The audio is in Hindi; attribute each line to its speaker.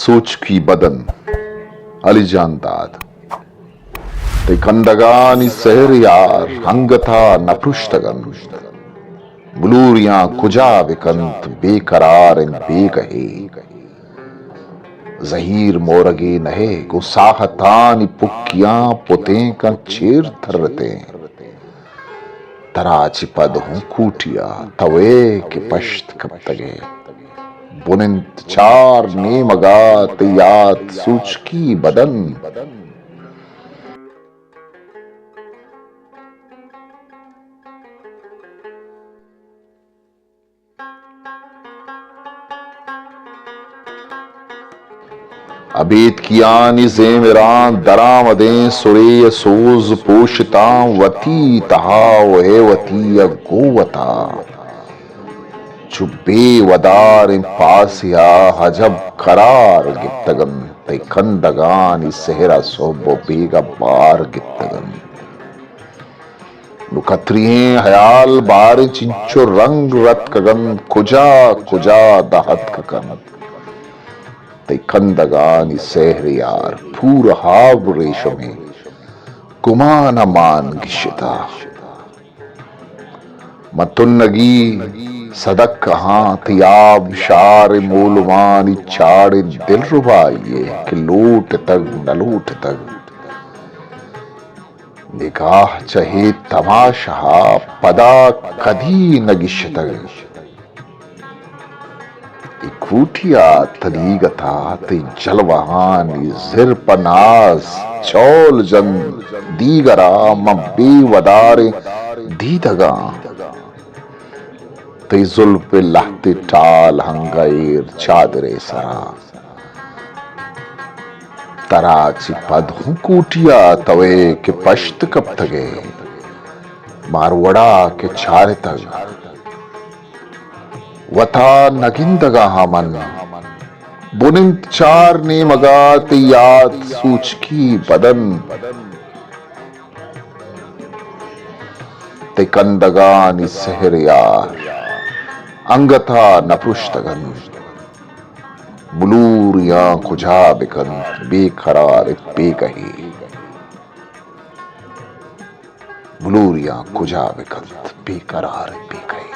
Speaker 1: Suçki badan Ali Candad Te kandagani seher yar Hangata naprushtagan Bluriyan kuja vikant Bekarar in bekahe Zahir morage nahe Gusahatani pukkiyan Putein kan cher tharrate तराची पद हूं कूटिया तवे के पश्त कब तगे बुनिंत चार ने मगात याद सूचकी बदन अबीत कियानी ज़ेमिरान दरामदें सुरे सोज पोशता वती तहाव है वती गोवता चुब्बे वदार पासिया हजब करार गित्तगन ते कंदगानी सेहरा सोबो बेगा बार गित्तगन नुकत्रिये हयाल बार चिंचो रंग रत कगन कुजा कुजा दहत कगन ते कंदगानी सेहरियार पूर हाव रेशमे गुमान मान गिशता मतुन्नगी सदक कहां तियाब शार मूलवानी चाड़े दिल रुबाइये कि लूट तक न लूट तक निगाह चहे तमाशा पदा कदी न गिशतग खूटिया तरीगता ते जलवहानी जिरपनाज चौल जन दीगरा मब्बी वदारे दीदगा ते जुल्फ लहते टाल हंगायर चादरे सरा तराची पद हूं कूटिया तवे के पश्त कब तगे मारवड़ा के चारे तग वथा नगिंदगा हमन बुनिंत चार ने मगात याद सूचकी बदन ते कंदगानी सेहर यार अंगथा नपुष्तगन बुलूरियां खुजा बिकन बेखरार बेकही बुलूरियां खुजा बिकन बेकरार बेकही